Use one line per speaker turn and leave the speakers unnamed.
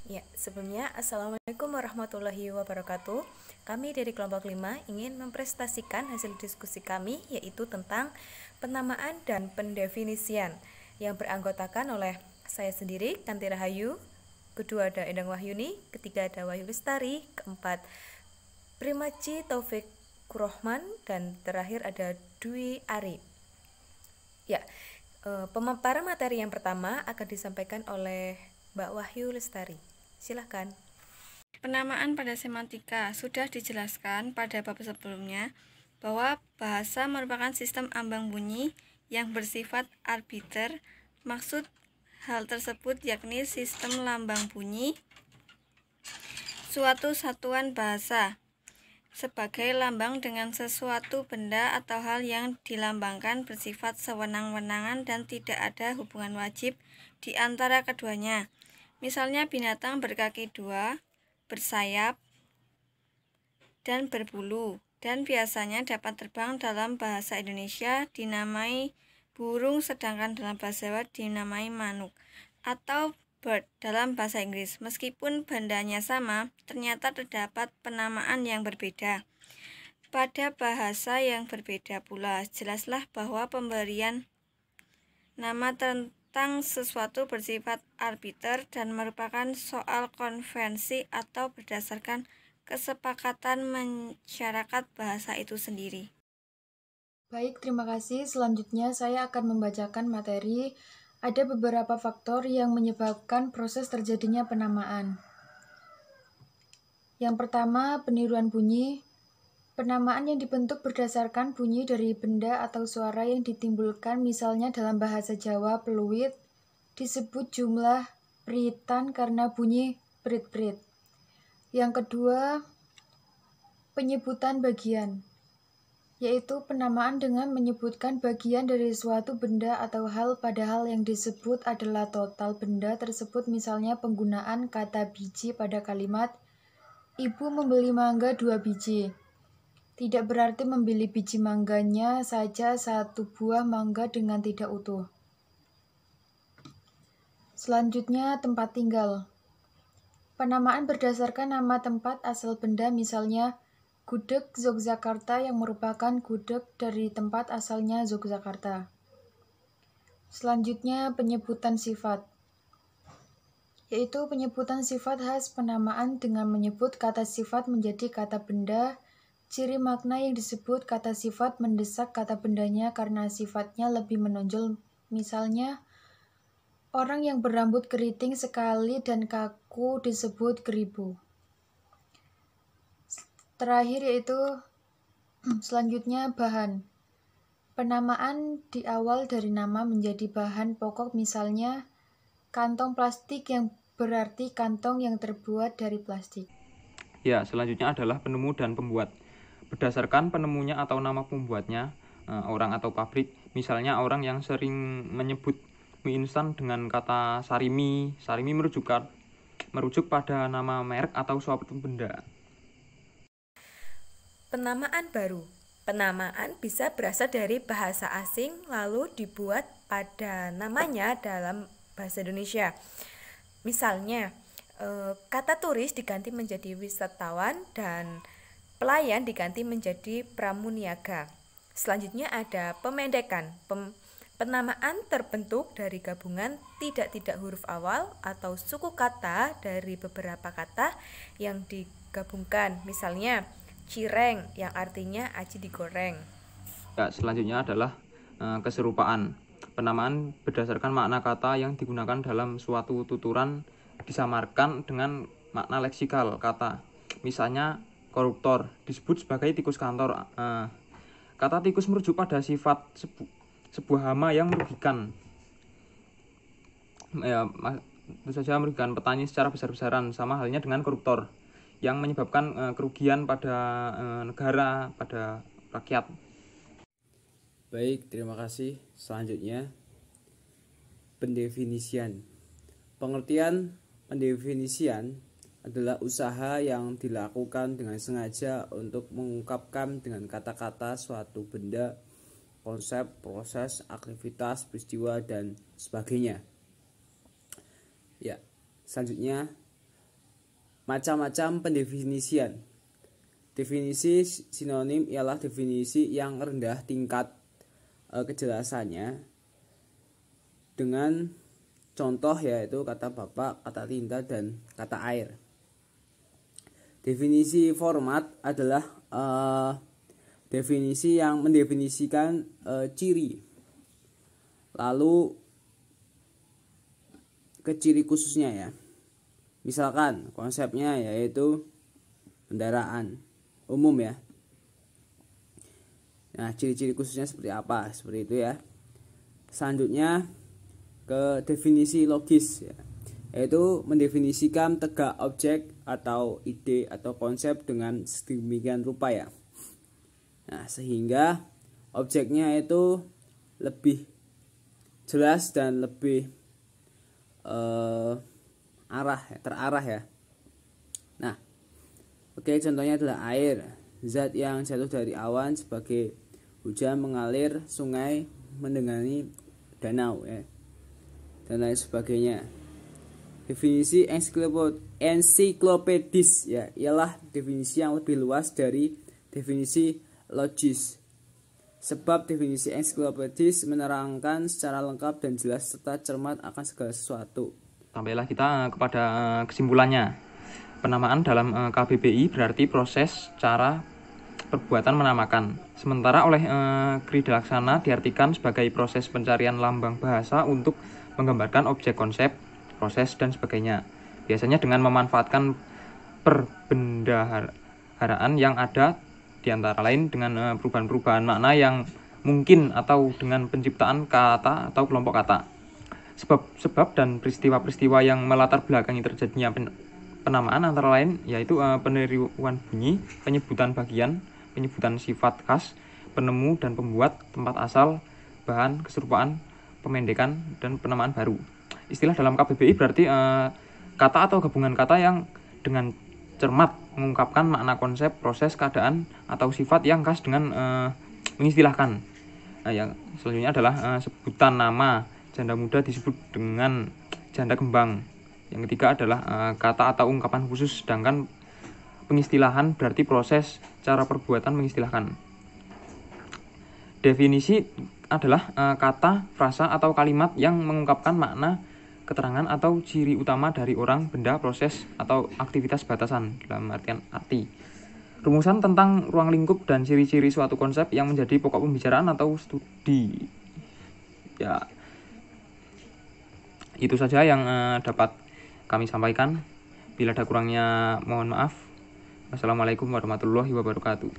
Ya, sebelumnya Assalamualaikum warahmatullahi wabarakatuh. Kami dari kelompok 5 ingin mempresentasikan hasil diskusi kami, yaitu tentang penamaan dan pendefinisian, yang beranggotakan oleh saya sendiri, Kanti Rahayu, kedua ada Endang Wahyuni, ketiga ada Wahyu Lestari, keempat Primaji Taufik Kurohman, dan terakhir ada Dwi Ari. Ya, pemaparan materi yang pertama akan disampaikan oleh Mbak Wahyu Lestari. Silahkan.
Penamaan pada semantika sudah dijelaskan pada bab sebelumnya bahwa bahasa merupakan sistem ambang bunyi yang bersifat arbiter. Maksud hal tersebut yakni sistem lambang bunyi suatu satuan bahasa sebagai lambang dengan sesuatu benda atau hal yang dilambangkan bersifat sewenang-wenangan dan tidak ada hubungan wajib di antara keduanya. Misalnya binatang berkaki dua, bersayap, dan berbulu, dan biasanya dapat terbang. Dalam bahasa Indonesia dinamai burung, sedangkan dalam bahasa Jawa dinamai manuk atau bird dalam bahasa Inggris. Meskipun bandanya sama, ternyata terdapat penamaan yang berbeda pada bahasa yang berbeda pula. Jelaslah bahwa pemberian nama tentang sesuatu bersifat arbiter dan merupakan soal konvensi atau berdasarkan kesepakatan masyarakat bahasa itu sendiri.
Baik, terima kasih. Selanjutnya saya akan membacakan materi. Ada beberapa faktor yang menyebabkan proses terjadinya penamaan. Yang pertama, peniruan bunyi. Penamaan yang dibentuk berdasarkan bunyi dari benda atau suara yang ditimbulkan, misalnya dalam bahasa Jawa peluit, disebut jumlah peritan karena bunyi prit-prit. Yang kedua, penyebutan bagian, yaitu penamaan dengan menyebutkan bagian dari suatu benda atau hal padahal yang disebut adalah total benda tersebut, misalnya penggunaan kata biji pada kalimat Ibu membeli mangga 2 biji. Tidak berarti membeli biji mangganya saja satu buah mangga dengan tidak utuh. Selanjutnya, tempat tinggal. Penamaan berdasarkan nama tempat asal benda, misalnya gudeg Yogyakarta yang merupakan gudeg dari tempat asalnya Yogyakarta. Selanjutnya, penyebutan sifat, yaitu penyebutan sifat khas penamaan dengan menyebut kata sifat menjadi kata benda. Ciri makna yang disebut kata sifat mendesak kata bendanya karena sifatnya lebih menonjol, misalnya orang yang berambut keriting sekali dan kaku disebut keribu. Terakhir yaitu selanjutnya bahan. Penamaan di awal dari nama menjadi bahan pokok, misalnya kantong plastik yang berarti kantong yang terbuat dari plastik.
Ya, selanjutnya adalah penemu dan pembuat. Berdasarkan penemunya atau nama pembuatnya, orang atau pabrik, misalnya orang yang sering menyebut mie instan dengan kata sarimi. Sarimi merujuk pada nama merek atau suatu benda.
Penamaan baru. Penamaan bisa berasal dari bahasa asing lalu dibuat pada namanya dalam bahasa Indonesia. Misalnya, kata turis diganti menjadi wisatawan dan pelayan diganti menjadi pramuniaga. Selanjutnya ada pemendekan. Penamaan terbentuk dari gabungan tidak huruf awal atau suku kata dari beberapa kata yang digabungkan. Misalnya, cireng yang artinya aci digoreng.
Ya, selanjutnya adalah keserupaan. Penamaan berdasarkan makna kata yang digunakan dalam suatu tuturan disamarkan dengan makna leksikal kata. Misalnya koruptor disebut sebagai tikus kantor. Kata tikus merujuk pada sifat sebuah hama yang merugikan. Ya, tentu saja merugikan petani secara besar-besaran, sama halnya dengan koruptor yang menyebabkan kerugian pada negara, pada rakyat.
Baik, terima kasih. Selanjutnya, pendefinisian. Pengertian pendefinisian adalah usaha yang dilakukan dengan sengaja untuk mengungkapkan dengan kata-kata suatu benda, konsep, proses, aktivitas, peristiwa, dan sebagainya. Ya, selanjutnya Macam-macam pendefinisian. Definisi sinonim ialah definisi yang rendah tingkat kejelasannya dengan contoh yaitu kata bapak, kata tinta, dan kata air. Definisi format adalah definisi yang mendefinisikan ciri. Lalu ke ciri khususnya ya. Misalkan konsepnya yaitu kendaraan umum ya. Nah, ciri-ciri khususnya seperti apa? Seperti itu ya. Selanjutnya ke definisi logis ya, yaitu mendefinisikan tegak objek atau ide atau konsep dengan sedemikian rupa ya. Nah, sehingga objeknya itu lebih jelas dan lebih terarah ya. Nah, oke, contohnya adalah air, zat yang jatuh dari awan sebagai hujan mengalir sungai mengenangi danau ya, dan lain sebagainya. Definisi ensiklopedis ya ialah definisi yang lebih luas dari definisi logis. Sebab definisi ensiklopedis menerangkan secara lengkap dan jelas serta cermat akan segala sesuatu.
Sampailah kita kepada kesimpulannya. Penamaan dalam KBBI berarti proses, cara, perbuatan menamakan. Sementara oleh Krida Laksana diartikan sebagai proses pencarian lambang bahasa untuk menggambarkan objek konsep, proses, dan sebagainya. Biasanya dengan memanfaatkan perbendaharaan yang ada, di antara lain dengan perubahan-perubahan makna yang mungkin atau dengan penciptaan kata atau kelompok kata. Sebab dan peristiwa-peristiwa yang melatar belakangi terjadinya penamaan antara lain yaitu peniruan bunyi, penyebutan bagian, penyebutan sifat khas, penemu dan pembuat, tempat asal, bahan, keserupaan, pemendekan, dan penamaan baru. Istilah dalam KBBI berarti kata atau gabungan kata yang dengan cermat mengungkapkan makna konsep, proses, keadaan, atau sifat yang khas dengan mengistilahkan. Nah, yang selanjutnya adalah sebutan nama. Janda muda disebut dengan janda kembang. Yang ketiga adalah kata atau ungkapan khusus, sedangkan pengistilahan berarti proses, cara perbuatan mengistilahkan. Definisi adalah kata, frasa, atau kalimat yang mengungkapkan makna, keterangan, atau ciri utama dari orang, benda, proses, atau aktivitas batasan dalam artian arti. Rumusan tentang ruang lingkup dan ciri-ciri suatu konsep yang menjadi pokok pembicaraan atau studi. Ya, itu saja yang dapat kami sampaikan. Bila ada kurangnya mohon maaf. Wassalamualaikum warahmatullahi wabarakatuh.